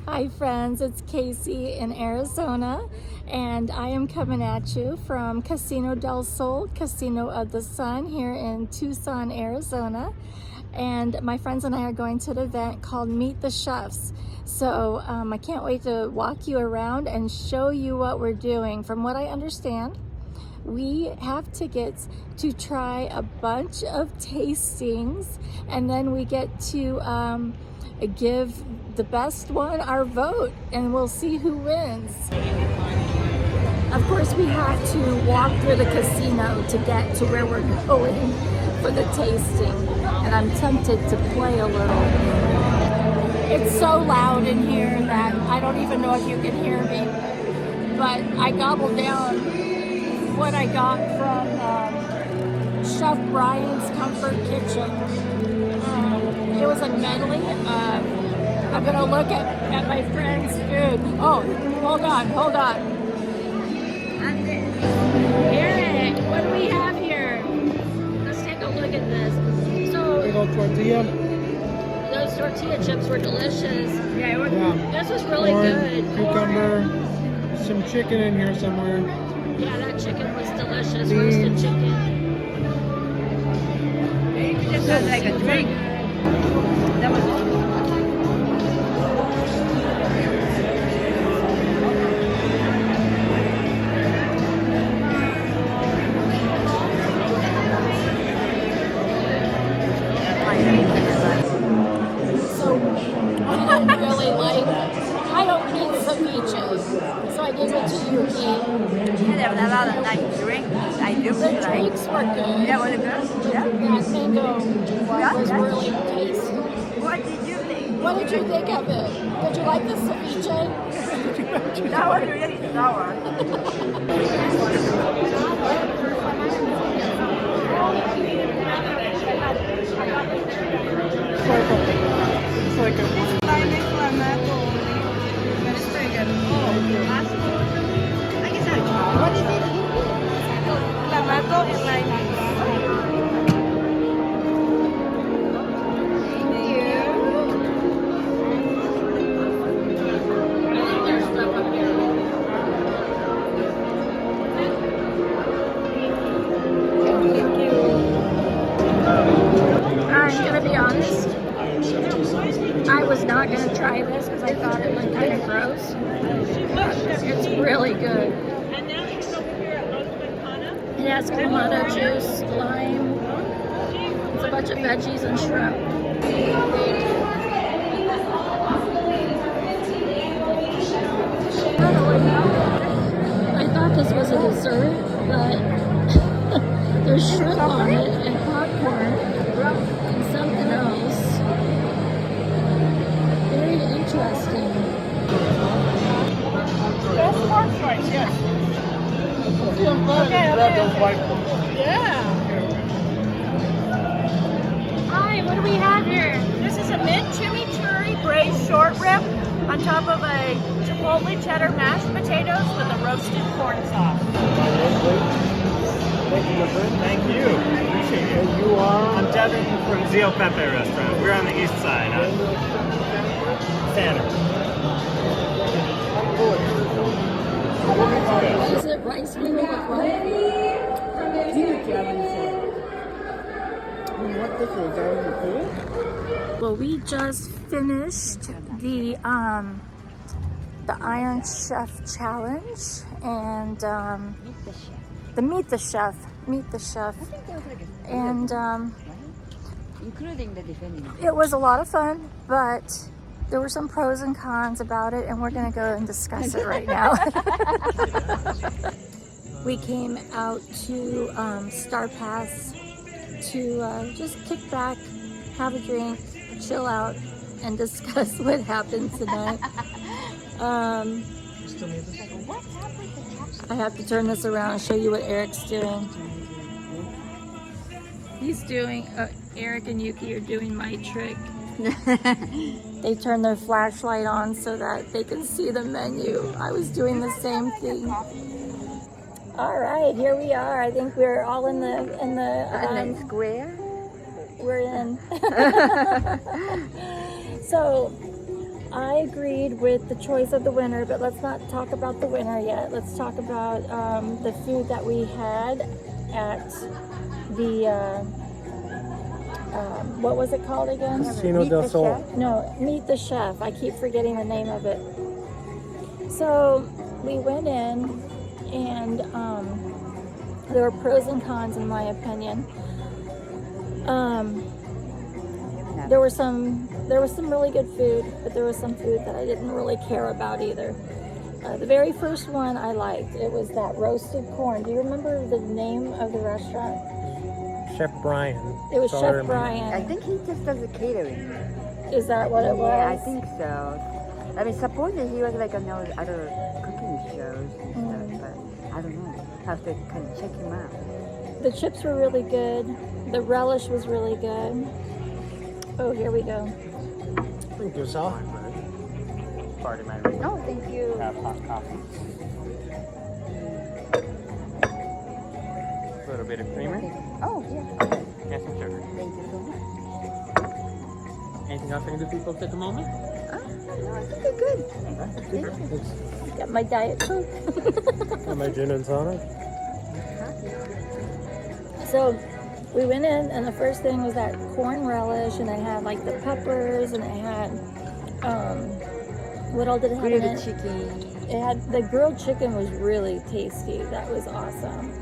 Hi friends, it's Casey in Arizona, and I am coming at you from Casino del Sol, Casino of the Sun here in Tucson, Arizona. And my friends and I are going to an event called Meet the Chefs. So I can't wait to walk you around and show you what we're doing. From what I understand, we have tickets to try a bunch of tastings, and then we get to give the best one our vote, and we'll see who wins. Of course, we have to walk through the casino to get to where we're going for the tasting, and I'm tempted to play a little. It's so loud in here that I don't even know if you can hear me, but I gobbled down what I got from Chef Brian's Comfort Kitchen. It was a medley. I'm gonna look at my friend's food. Oh, hold on. Eric, what do we have here? Let's take a look at this. So, tortilla. those tortilla chips were delicious. Yeah. This was really Corn, good. Cucumber, some chicken in here somewhere. Yeah, that chicken was delicious. Roasted chicken. It just sounds like a drink. That was I don't eat ceviche, so I gave it to Yuki. there was a lot of nice drinks. I do The like. drinks were good. Yeah, was it good? Yeah. That mango one was really tasty. What did you think? What did you think of it? Did you like the ceviche? That was really sour. It's like a What is it? Clamato and lime. I'm gonna be honest. I was not gonna try this because I thought it looked kind of gross. It's really good. It has clamato juice, lime. It's a bunch of veggies and shrimp. I thought this was a dessert, but there's shrimp on it and popcorn and something else. Very interesting. That's pork choice, yes. Yeah. Hi, what do we have here? This is a mint chimichurri braised short rib on top of a chipotle cheddar mashed potatoes with a roasted corn sauce. Thank you. Appreciate it. You are. I'm Devin from Zio Pepe Restaurant. We're on the east side. Tanner. Is it rice noodle with what? Well, we just finished the Iron Chef Challenge and the Meet the Chef, and Including the defending. it was a lot of fun, but there were some pros and cons about it, and we're gonna go and discuss it right now. We came out to Star Pass to just kick back, have a drink, chill out, and discuss what happened tonight. I have to turn this around and show you what Eric's doing. He's doing, Eric and Yuki are doing my trick. They turn their flashlight on so that they can see the menu. I was doing the same thing. All right, here we are. I think we're all in the square. we're in. So I agreed with the choice of the winner, but let's not talk about the winner yet. Let's talk about the food that we had at the, what was it called again? Casino del Sol. No, Meet the Chef. I keep forgetting the name of it. So we went in, and there were pros and cons in my opinion. There was some really good food, but there was some food that I didn't really care about either. The very first one I liked. It was that roasted corn. Do you remember the name of the restaurant? Chef Brian. It was That's all I Chef remember. Brian. I think he just does the catering. Is that what it was? Yeah, I think so. I mean, supposedly he was like on those other cooking shows and stuff, but I don't know. Have to kind of check him out. The chips were really good. The relish was really good. Oh, here we go. Thank you, Sal. Party man. Oh, thank you. Have hot coffee. A little bit of creamer. Oh, yeah. And some sugar. Thank you so much. Anything else I can do for you folks at the moment? No, I think they're good. Thank you. Got my Diet Coke. Got my gin and tonic. So we went in, and the first thing was that corn relish, and it had like the peppers, and it had what all did it have in Grilled it? chicken. It had the grilled chicken was really tasty. That was awesome.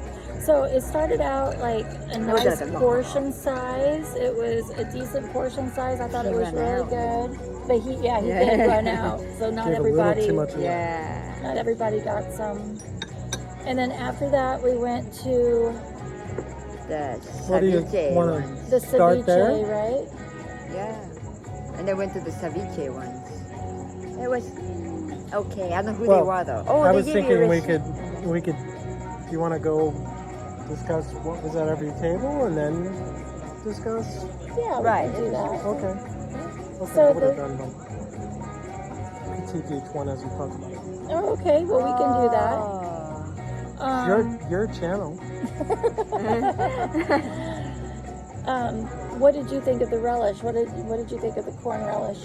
So it started out like a nice portion size. It was a decent portion size. I thought it was really good. But he did run out. So not Gave everybody. a little too much. Yeah. Not everybody got some. And then after that, we went to The What do you ceviche want ones. the to start ceviche, there? right? Yeah. And then went to the ceviche ones. It was okay. I don't know who Well, they were though. Oh, I they was gave thinking you we could. Do you want to go discuss what was at every table and then discuss? Yeah, we Right. can do that. Okay. So I would have the- done them. Critique each one as we talk about it. Oh, okay. Well, we can do that. Your channel. What did you think of the relish? What did you think of the corn relish?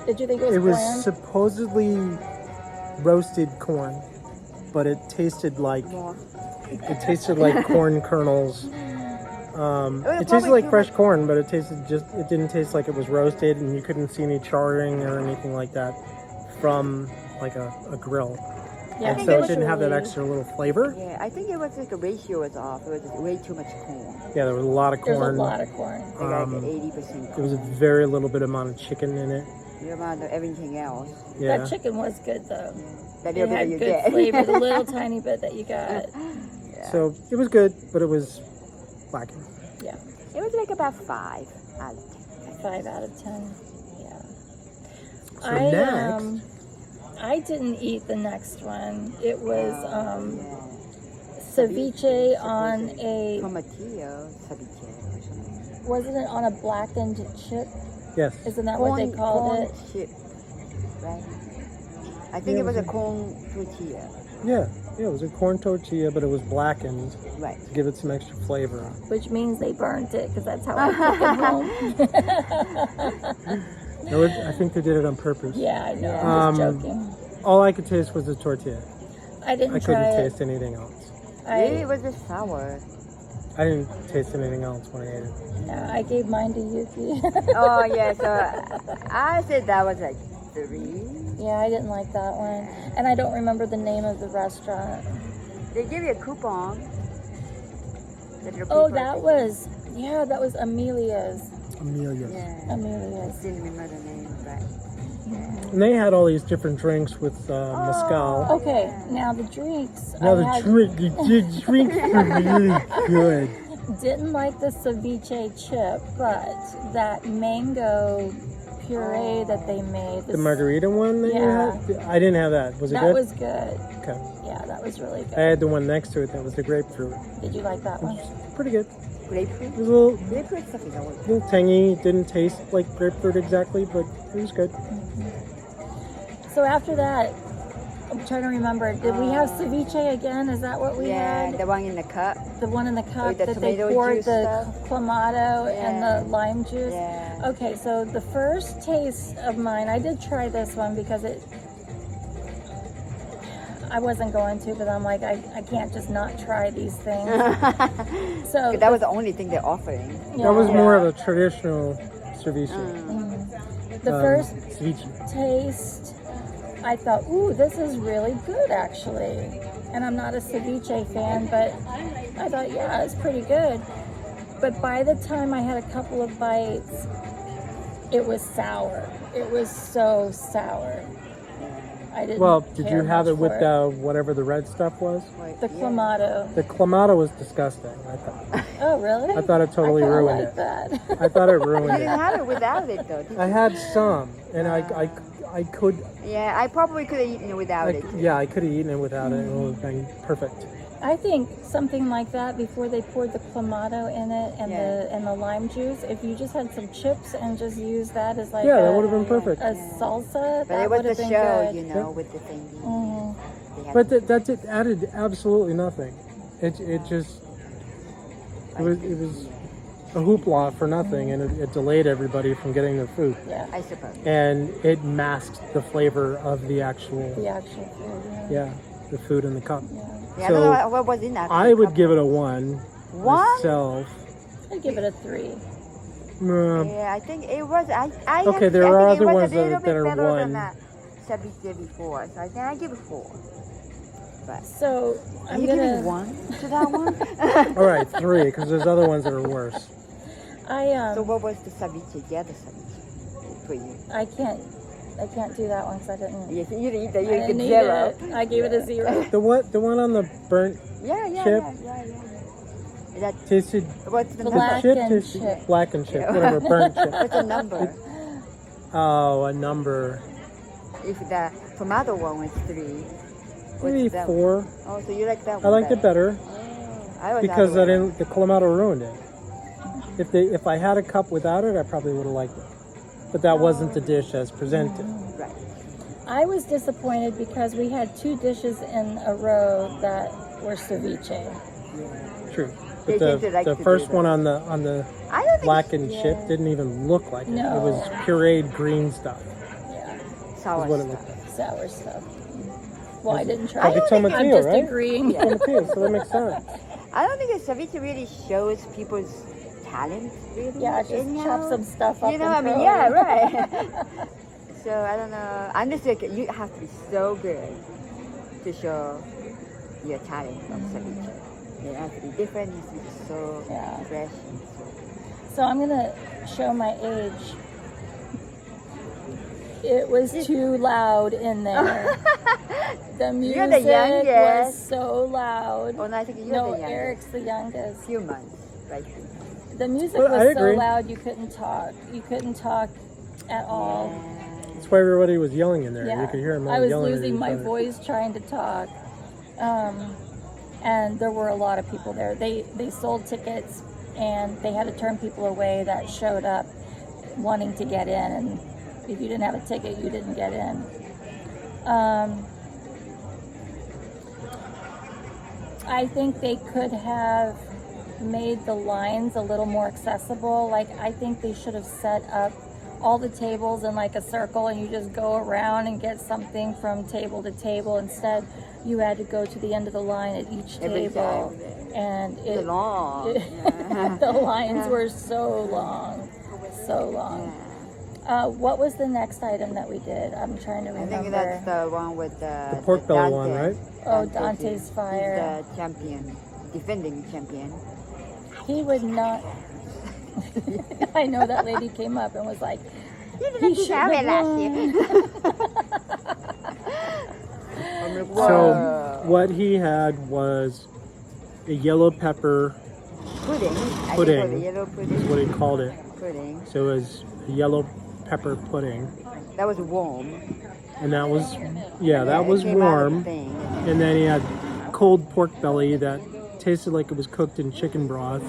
Did you think it was It was bland? supposedly roasted corn, but it tasted like corn kernels. It tasted like fresh corn, but it didn't taste like it was roasted, and you couldn't see any charring or anything like that from like a grill. Yeah, And so it didn't have that extra little flavor. Yeah, I think it was like the ratio was off. It was way too much corn. Yeah, there was a lot of There's a corn. lot of corn. Like 80% There was a corn. very little bit amount of chicken in it. The amount of everything else. Yeah. That chicken was good though. That It little bit had you good get. flavor. The little tiny bit that you got. So it was good, but it was lacking. Yeah, It was like about 5 out of 10. 5 out of 10. Yeah. So next, I didn't eat the next one. It was Yeah. ceviche on a. Tomatillo ceviche or something. Wasn't it on a blackened chip? yes. Isn't that what they called corn it? chip, right? I think Yeah, it was a it was corn tortilla. Yeah, it was a corn tortilla, but it was blackened Right. to give it some extra flavor. Which means they burnt it, because that's how I cook at home. No, I think they did it on purpose. Yeah, I know. I'm just joking. All I could taste was the tortilla. I didn't I try couldn't it. taste anything else. Maybe it was just sour. I didn't taste anything else when I ate it. Yeah, I gave mine to Yuki. Oh yeah, so I said that was like 3. Yeah, I didn't like that one. And I don't remember the name of the restaurant. They give you a coupon. Oh, that was Amelia's. Amelia. Yeah. Amelia's. Didn't remember the name, but And they had all these different drinks with mezcal. Okay, now the drinks. Now I the drinks were really good. didn't like the ceviche chip, but that mango puree that they made. The margarita one that Yeah. you had? I didn't have that. Was it That good? was good. Okay. Yeah, that was really I good. had the one next to it that was the grapefruit. Did you like that one? Pretty good. grapefruit. It was a little Grapefruit stuff is always good. little tangy. It didn't taste like grapefruit exactly, but it was good. So after that, I'm trying to remember. Did we have ceviche again? Is that what we Yeah, had? the one in the cup. The one in the cup With the that they tomato poured juice the stuff. clamato and Yeah. the lime juice. Yeah. Okay, so the first taste of mine, I did try this one because I wasn't going to, but I'm like, I can't just not try these things. So that was the only thing they're offering. That was more of a traditional ceviche. the first Ceviche. taste, I thought, ooh, this is really good actually. And I'm not a ceviche fan, but I thought, yeah, it's pretty good. But by the time I had a couple of bites, it was sour. It was so sour. I didn't. Well, did you care have much it with for the whatever the red stuff was? the clamato? The clamato was disgusting, I thought. Oh, really? I thought it totally I kinda ruined like it. that. I thought it You ruined didn't it. have it without it though, did you? I had some, and I could, Yeah, I probably could have eaten it without it. yeah, I could have eaten it without it, and it would have been perfect. I think something like that before they poured the clamato in it and the lime juice. If you just had some chips and just used that as like Yeah, that would have been perfect. a salsa, But that it was would have the been show, good. you know, with the thing. They had But it added absolutely nothing. It just it was a hoopla for nothing, and it delayed everybody from getting their food. Yeah, I suppose. And it masked the flavor of the actual, the actual food. yeah, the food in the cup. Yeah, So, I don't know what was in that. I would give it a 1 One? myself. I'd give it a 3. Mm, Yeah, I think it was. I Okay, there I are think it other was ones a little that bit are better one. than that ceviche before, so I think I give it 4. But So I'm you give gonna. it 1 to that one. all right, 3, because there's other ones that are worse. So what was the ceviche? The other ceviche for you? I can't do that one because I didn't. Yes, you didn't eat that. I You didn't get eat 0. it. I gave it a 0. The one on the burnt Yeah. Chip? That tasted what's the Black number? and tasted chip. black and chip, whatever, burnt chip. What's the number? Oh, a number. If the tomato one was 3, Maybe what's that 4. one? Oh, so you like that I one? liked it better I was because other way. the clamato ruined it. If I had a cup without it, I probably would have liked it. But that wasn't the dish as presented. Right. I was disappointed because we had 2 dishes in a row that were ceviche. True. They But tend to like the to first do one that. on the I don't think black and chip didn't even look like it. No. It was pureed green stuff. Yeah, sour Is what it stuff. looked like. sour stuff. Well, I didn't try Like it. a tomatillo, I'm just right? agreeing. Tomatillo, so that makes sense. I don't think a ceviche really shows people's talent, really. Yeah, just anyhow. chop some stuff up. You know, and I mean, throw yeah, it. right. So I don't know. I'm just like, you have to be so good to show your talent of ceviche. It has to be different. It has to be so Yeah. fresh. So I'm gonna show my age. It was too loud in there. The music You're the was youngest. so loud. Oh, no, I think you're No, the youngest. Eric's the youngest. Few months, right? The music Well, I was so agree. loud you couldn't talk. You couldn't talk at all. That's why everybody was yelling in there. Yeah, You could hear them all I was yelling at losing each my other. voice trying to talk, and there were a lot of people there. They sold tickets, and they had to turn people away that showed up wanting to get in. And if you didn't have a ticket, you didn't get in. I think they could have made the lines a little more accessible. Like, I think they should have set up all the tables in like a circle and you just go around and get something from table to table. Instead, you had to go to the end of the line at each Every table. time. And It's long. the lines were so long. So long. What was the next item that we did? I'm trying to I remember. think that's the one with The pork belly one, right? Oh, Dante's Fire. He's the champion, defending champion. He would not. I know that lady came up and was like, he should have won. So what he had was a yellow pepper Pudding. I think it Pudding. was a yellow is pudding. what he called it. Pudding. So it was a yellow pepper pudding. That was warm. And that was, that it was came out of the warm. thing. And then he had cold pork belly that tasted like it was cooked in chicken broth.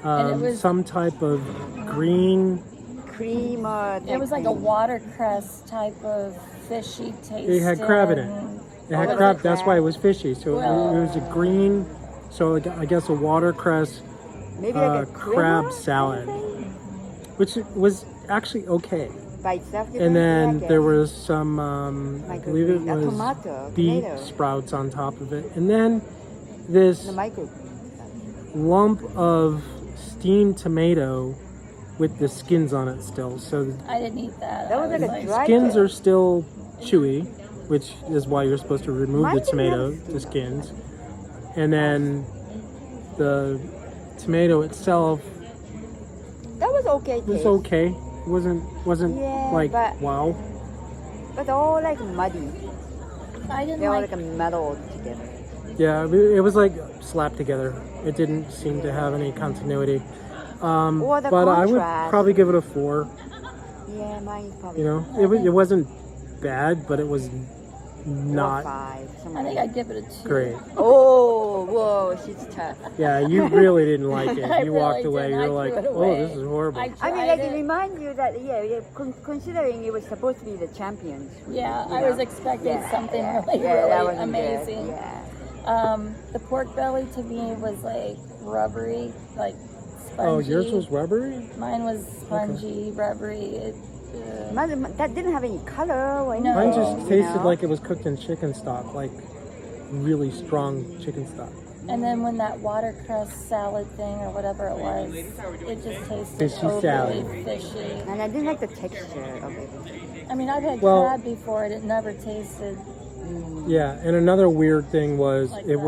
And it was- Some type of green. Cream or It was like a watercress type of fishy taste. It had crab in it. It had was crab. it That's why it was fishy. So Well- it was a green. So I guess a watercress maybe like a crab creamer? salad. which was actually okay. By itself. you And think? then Yeah, there okay. was some, I believe it A was tomato, beet tomato. sprouts on top of it. And then this The micro. lump of steamed tomato with the skins on it still. So I didn't eat that. That was I like a dry skins tomato. are still chewy, which is why you're supposed to remove Mine the didn't tomato, have the skin. skins. And then the tomato itself That was okay. was taste. okay. It wasn't Yeah, like but- wow. But all like muddy. I didn't They all like like a metal together. Yeah, it was like slapped together. It didn't seem to have any continuity. Or the but I would contrast. probably give it a 4. Yeah, mine is probably You know, it wasn't bad, but it was 4 or not 5. I think I'd give it a 2. great. Oh, whoa, she's tough. Yeah, you really didn't like it. I You walked really away. didn't. You I were like, threw it "Oh, away. this is horrible." I I mean, tried like, it. it reminds you that, considering it was supposed to be the champions. Yeah, you I know. was expecting Yeah, something yeah, really, yeah, that really wasn't good. amazing. Yeah. The pork belly to me was like rubbery, like spongy. Oh, yours was rubbery? Mine was spongy, rubbery. That didn't have any color or anything. Mine Oh, just you tasted know? like it was cooked in chicken stock, like really strong chicken stock. And then when that watercress salad thing or whatever it was, it just tasted Fishy overly salad. fishy. And I didn't like the texture of it. I mean, I've had Well- crab before, and it never tasted. Yeah, and another weird thing was Like it that.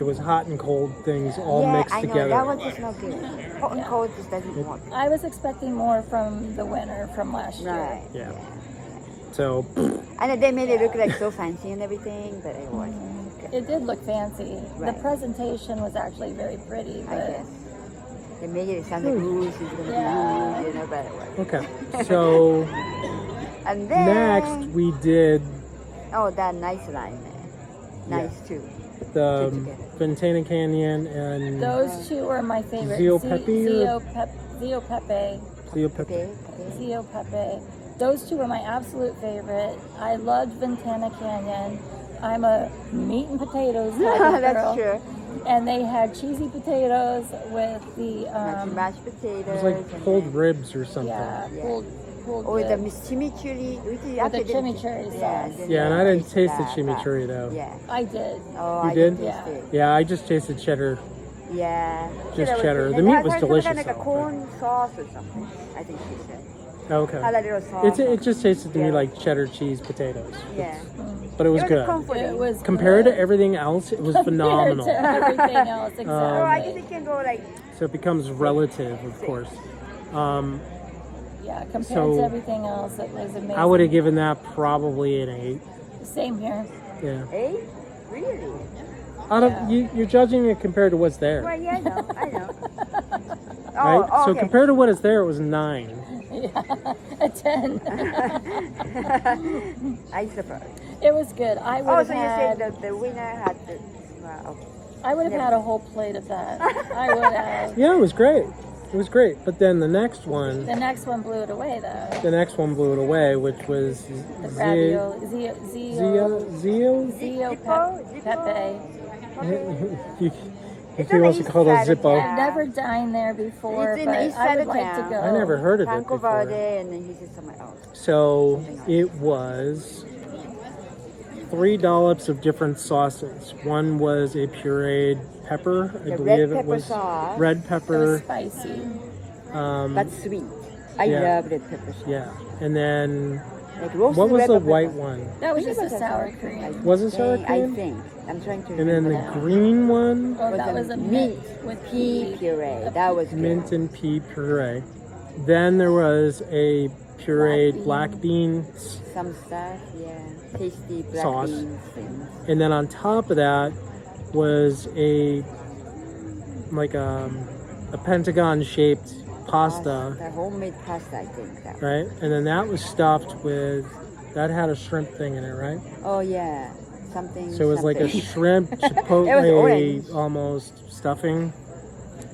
was hot and cold things all yeah, mixed I know. together. That was just not good. Hot and cold just doesn't work. I was expecting more from the winner from last year. Right. Yeah. So And they made it look like so fancy and everything, but it wasn't. It did look fancy. Right. The presentation was actually very pretty, I but guess. They made it sound like ooh, she's gonna Yeah. be, but it wasn't. okay, so And then next we did oh, that nice line there. Nice too. the Two together. Ventana Canyon and those two were my favorite. Zio Pepe or- Zio Pepe. Zio Pepe. Okay. Zio Pepe. Those two were my absolute favorite. I loved Ventana Canyon. I'm a meat and potatoes type of That's girl. true. And they had cheesy potatoes with the Mashed potatoes. It was like and pulled then- ribs or something. yeah, Yeah. pulled Or the ribs. chimichurri. With the chimichurri sauce. Yeah, and I didn't taste the that, chimichurri though. Yeah. I did. Oh, You I did? taste Yeah. it. Yeah, I just tasted cheddar. Yeah. Just was cheddar. good. The And meat that was had some delicious, kind of like though, a corn sauce or something. I think she said. Oh, okay. Had a little sauce. It just tasted to me Yeah. like cheddar cheese potatoes. Yeah. But it was It good. comforting. It was Compared good. to everything else, it was Compared phenomenal. to everything else, exactly. Oh, I guess it can go like So it becomes relative, of course. Yeah, compared So, to everything else, it was amazing. I would have given that probably an 8. Same here. Yeah. 8? Really? Out of you're judging it compared to what's there, Well, yeah, I know. I know. right? Oh, So okay. compared to what is there, it was 9. Yeah, a 10. I suppose. It was good. I would Oh, have so you had. said the winner had the. Well, okay. I would have had a whole plate of that. I would have. Yeah, it was great. It was great. But then the next one, The next one blew it away, though. blew it away, which was The ravioli, Zio. Pepe. You- It's If he on the wants to east call it side of Zippo. town. I've never dined there before, It's in but the east I side would of like to town. go. I never heard of it Franco before. Verde, and then he said somewhere else. So it was 3 dollops of different sauces. One was a pureed pepper, I The believe red it pepper was sauce. red It was pepper. spicy. But sweet. I Yeah. love red pepper sauce. Yeah, and then Like roasted what was red the pepper white sauce. one? That was I think just a it was a sour I cream. Was it sour think- cream? I think. I'm trying to And then the remember now. green one, Oh, Was that a was a mint with pea puree. That was good. mint and pea puree. Then there was a pureed black beans, Some stuff, yeah. Tasty black Sauce. beans things. and then on top of that was a pentagon shaped pasta. The homemade pasta, I think. That. Right? And then that was stuffed with, that had a shrimp thing in it, right? Oh yeah, something. So it was like a something. shrimp It was chipotle orange. almost stuffing.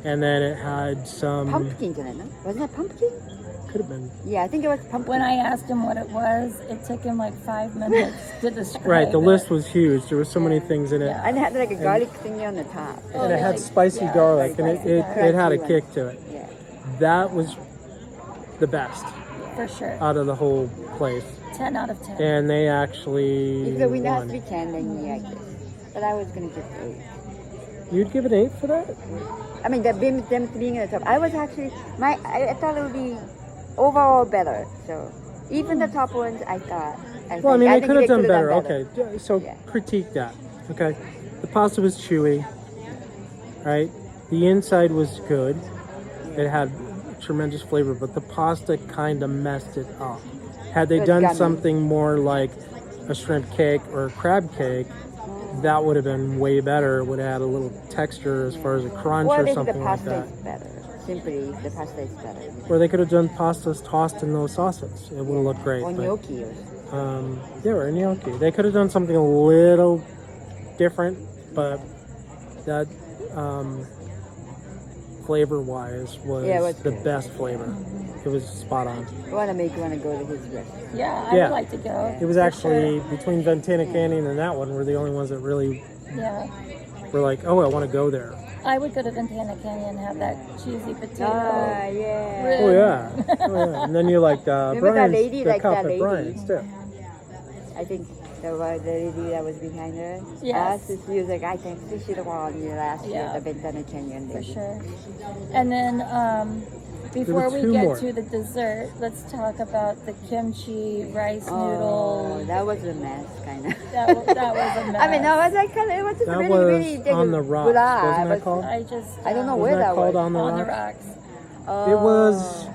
And then it had some, pumpkin, didn't it? Wasn't it pumpkin? could have been. Yeah, I think it was pumpkin. When I asked him what it was, it took him like 5 minutes to describe Right, the it. list was huge. There were so many things in it. Yeah. And it had like a garlic thingy on the top. And it had like, spicy yeah, garlic, and spicy it had a garlic. kick to it. Yeah. That was the best For sure. out of the whole place. 10 out of 10. And they actually If the winner has to won. be 10, then yeah, I guess. But I was gonna give 8. You'd give it 8 for that? I mean, them being at the top. I was actually I thought it would be overall better. So even the top ones, I thought. Well, I mean, they think could have done could've better. better. Okay, so Yeah. critique that. Okay, the pasta was chewy, right? The inside was good. It had tremendous flavor, but the pasta kind of messed it up. Had they It was done gummy. something more like a shrimp cake or a crab cake, that would have been way better. It would have had a little texture as far as a crunch Or or maybe the something like pasta that. is better. Simply, the pasta is better. Or they could have done pastas tossed in those sauces. It would have looked great. Or but- gnocchi or something. yeah, or gnocchi. They could have done something a little different, but that flavor-wise was, Yeah, it was the good. best flavor. It was spot on. I want to make you want to go to his restaurant. Yeah, I Yeah. would like to go. It was for actually between Ventana Canyon and that one were the only ones that really sure. Yeah. were like, oh, I want to go there. I would go to Ventana Canyon and have that cheesy potato. Ah, yeah. Rib. Oh yeah, oh yeah. And then you liked Remember that Brian's, lady, the like cup that at lady? Brian's too. I think the lady that was behind her. Yes. She was like, I think she should have won you last year, Yeah. the Ventana Canyon For lady. sure. And then before we two get more. to the dessert, let's talk about the kimchi rice Oh, noodle. that was a mess, kind of. That was a mess. I mean, that was like kind of, it was That really, was really on the rocks, wasn't that called? I just I don't know Wasn't where that that called was. on the on the rocks? rocks. Oh, It was.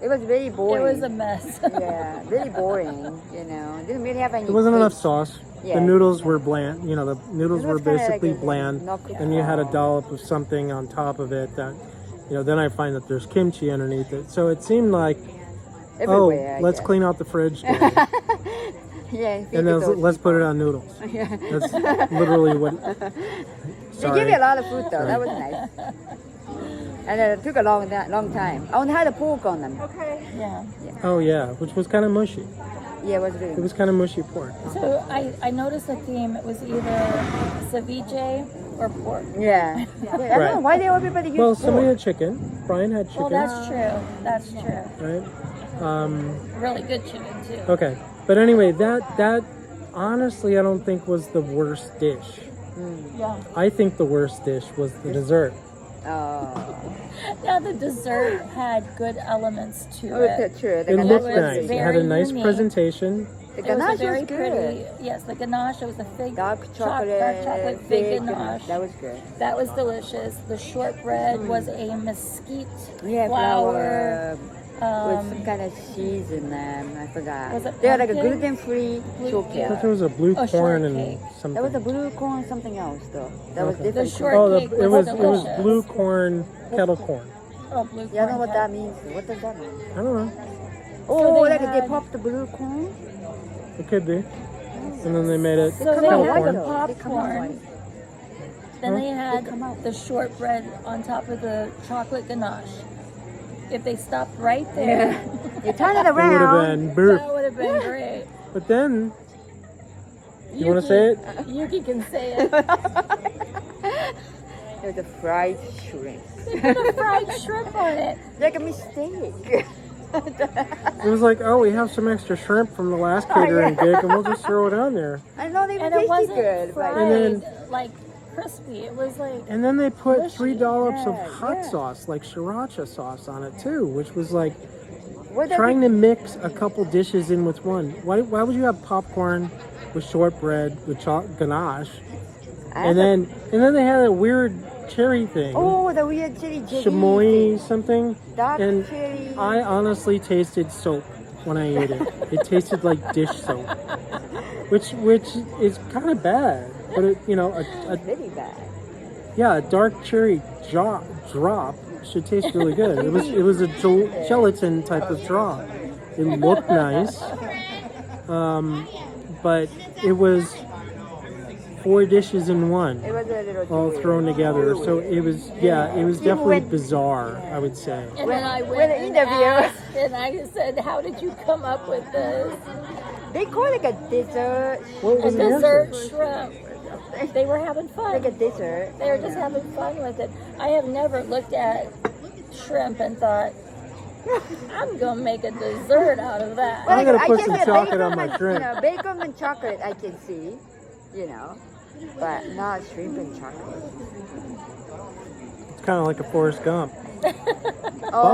It was very It boring. was a mess. Yeah, really boring. You know, didn't really have any. There wasn't enough taste. sauce. Yeah. The noodles were bland. You know, the noodles It were was kinda basically like a bland, not cooked and you had a well. dollop of something on top of it. That, you know, then I find that there's kimchi underneath it. So it seemed like, Everywhere, I let's guess. clean out the fridge, today, Yeah, and let's put it on noodles. Yeah. That's literally what. They Sorry. gave you a lot of food though. Sorry. That was nice. And it took a long time. I only had a pork on them. Yeah. Oh yeah, which was kind of mushy. Yeah, it was really. It was kind of mushy pork. So I noticed the theme. It was either ceviche or pork. Yeah. I don't know why everybody used Well, pork. somebody had chicken. Brian had chicken. Well, that's true. That's true. right. Really good chicken too. Okay, but anyway, that honestly, I don't think was the worst dish. Yeah. I think the worst dish was the dessert. Oh, Now the dessert had good elements to oh, it. that's true. It The looked was nice. It had a very nice unique. presentation. The It was a ganache very was good. pretty. Yes, the ganache. It was the fig Dark chocolate, dark chocolate fig ganache. That was good. That was delicious. The shortbread was a mesquite Yeah, flour. with some kind of cheese in them. I forgot. Was it They had like a pumpkin? gluten-free Blue- shortcake. I thought there was a blue Oh, corn and shortcake. something. That was a blue corn, something else though. That was Okay. different. The short- Oh, Shortcake it was delicious. blue corn, kettle corn. Oh, blue Yeah, I don't know corn what that means. What does that mean? I don't know. Oh, they like had- they popped the blue corn. It could be. And then they made it So they kettle had corn. the They come out popcorn. white. Then they come had out. the shortbread on top of the chocolate ganache. If they stopped right there, You turn it It would have around. been burp. that would have been great. But then, you want to say it? Yuki can say it. It was a fried shrimp. They put a fried shrimp on it. Like a mistake. It was like, oh, we have some extra shrimp from the last catering gig, and we'll just throw it on there. I know they were And it tasty wasn't good, fried, but And then- like crispy. It was like, And then they put 3 dollops of Yeah, hot yeah. sauce, like sriracha sauce, on it too, which was like what did trying to mix a couple dishes in with one. Why would you have popcorn with shortbread with ganache, and then they had a weird cherry thing, oh, the weird chili chamoy something, dark and chili. I honestly tasted soap when I ate it. It tasted like dish soap, which is kind of bad. But it, you know, Very bad. a dark cherry drop should taste really good. It was a gelatin type of drop. It looked nice, but it was 4 dishes in one, It was a little all too thrown weird. together. So it was definitely bizarre, I would say. and then I when went the and interview- asked, and I said, "How did you come up with this?" They call it like a dessert. What A was the dessert answer? shrimp. They were having fun. Like a dessert. They were just having fun with it. I have never looked at shrimp and thought, I'm gonna make a dessert out of that. I'm gonna I put guess some that chocolate on bacon my and, shrimp. You know, bacon and chocolate I can see, you know, but not shrimp and chocolate. It's kind of like a Forrest Gump. Oh,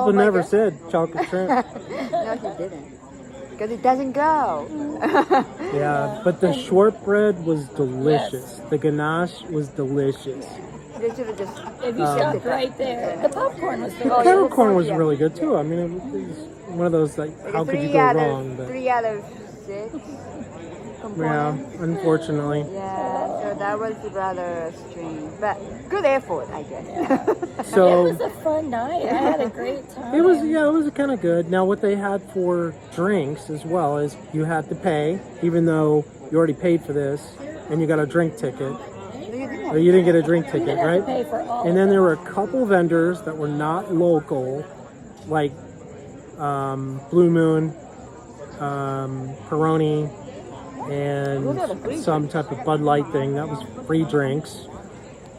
Bubba my never God. said chocolate shrimp. No, he didn't. Because it doesn't go. Yeah, but the shortbread was delicious. The ganache was delicious. They should have just. If you stopped right there, the popcorn was The delicious. yeah, peppercorn was yeah. really good too. I mean, it was one of those like, Like how a could you three go out wrong? of But 3 out of 6 yeah, components. unfortunately. Yeah, so that was rather strange, but good effort, I guess. It So was a fun night. I had a great time. it was kind of good. Now what they had for drinks as well is you had to pay, even though you already paid for this, and you got a drink ticket. Or you didn't get a drink You ticket, didn't have right? to pay for all And of then them. there were a couple vendors that were not local, like Blue Moon, Peroni, and some type of Bud Light thing. That was free drinks.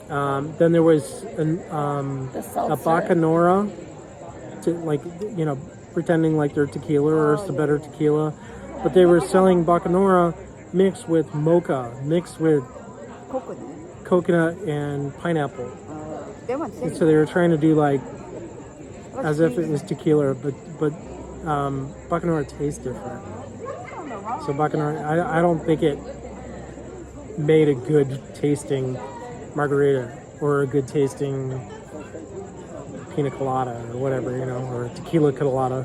Then there was The a seltzer. Bacanora, to, like, you know, pretending like they're tequila or it's a better tequila. But they were selling Bacanora mixed with mocha, mixed with Coconut. coconut and pineapple. They want And so they were trying to do like as if it was tequila, but Bacanora tastes different. So Bacanora, I don't think it made a good tasting margarita or a good tasting pina colada or whatever, you know, or tequila colada.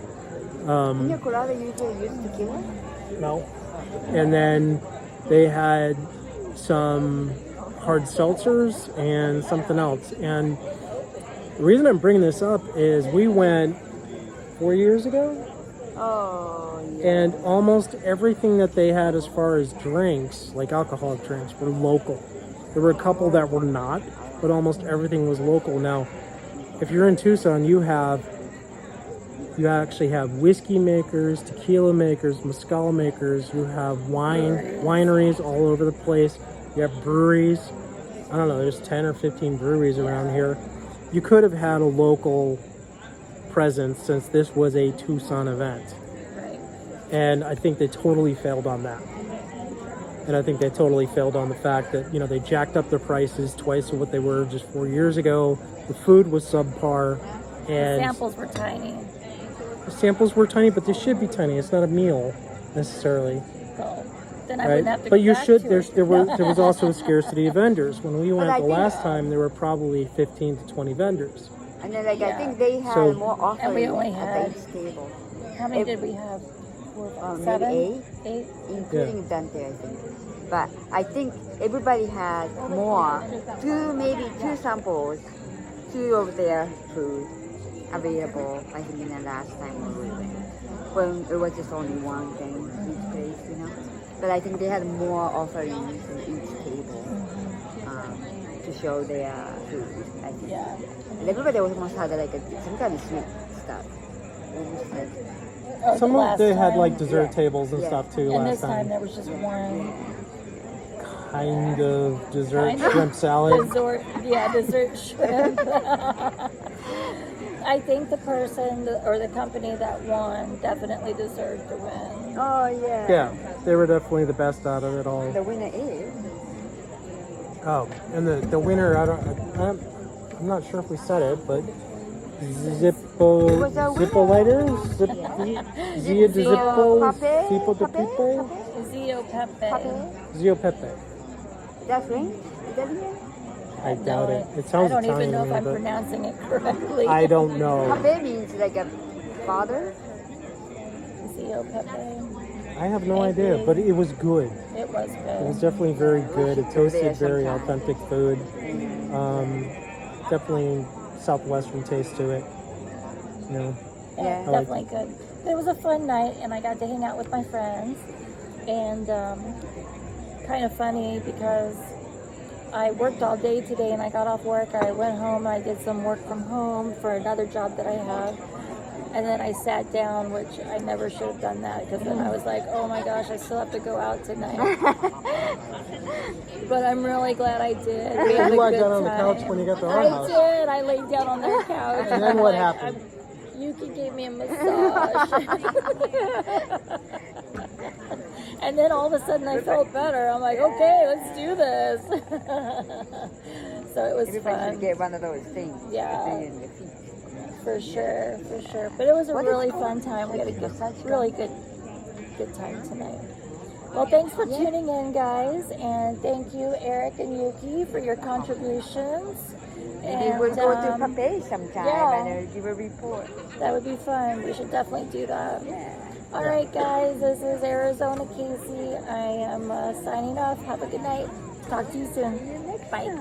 Pina colada usually use tequila? No. And then they had some hard seltzers and something else. And the reason I'm bringing this up is we went 4 years ago, Oh, yeah. and almost everything that they had as far as drinks, like alcoholic drinks, were local. There were a couple that were not, but almost everything was local. Now, if you're in Tucson, you actually have whiskey makers, tequila makers, mezcal makers. You have wineries all over the place. You have breweries. I don't know, there's 10 or 15 breweries around here. You could have had a local presence since this was a Tucson event. Right. And I think they totally failed on that. And I think they totally failed on the fact that, you know, they jacked up their prices twice of what they were just 4 years ago. The food was subpar. And Samples were tiny. the samples were tiny, but they should be tiny. It's not a meal necessarily. So then I wouldn't have to But go you back should. to There was also a scarcity of vendors. When we went I the think- last time, there were probably 15 to 20 vendors. And then, like, I Yeah. think they had So- more offerings And we only at had- each table, How many did we have? maybe Seven? 8, Eight? including Dante, I think. But I think everybody had more, maybe two samples, two of their food available, I think, in the last time we went. When it was just only one thing each place, you know. But I think they had more offerings in each table to show their food, I think. Yeah. And everybody almost had like some kind of sweet stuff. Almost like, Oh, Some the of last they had time. like dessert Yeah. tables and Yeah. stuff too And last this time time. there was just one Kind of dessert Kind of. shrimp salad. dessert shrimp. I think the person or the company that won definitely deserved to win. oh yeah. Yeah, they were definitely the best out of it all. The winner is. Oh, and the winner, I'm not sure if we said it, but Zippoliters? Zia de Zippo? Zippo de Pipe? Zio Pepe. Zio Pepe. That's right? Is that it? I doubt it. It sounds I don't Italian even know to if me, I'm but pronouncing it correctly. I don't know. Pape means like a father. Zio Pepe. I have no idea, but it was good. It was It was good. definitely very good. It Go there tasted very sometime. authentic food. Definitely southwestern taste to it. You know, Yeah, Yeah. definitely good. It was a fun night, and I got to hang out with my friends. And kind of funny because I worked all day today, and I got off work. I went home. I did some work from home for another job that I have. And then I sat down, which I never should have done that because then I was like, oh my gosh, I still have to go out tonight. But I'm really glad I did. We had you a lied good down on the time. couch when you got to our I house. did. I laid down on their couch. And then what happened? Yuki gave me a massage. And then all of a sudden I felt better. I'm like, okay, let's do this. So it was Everybody fun. should get one of those things. Yeah. Put it in your feet. For sure, for sure. But it was a What is really it fun called? time. We had a Massage really good time tonight. Well, thanks for tuning in, guys, and thank you, Eric and Yuki, for your contributions. Maybe And we'll go to Papay sometime yeah. and give a report. that would be fun. We should definitely do that. Yeah. All right, guys, this is Arizona Casey. I am signing off. Have a good night. Talk to you soon. Bye.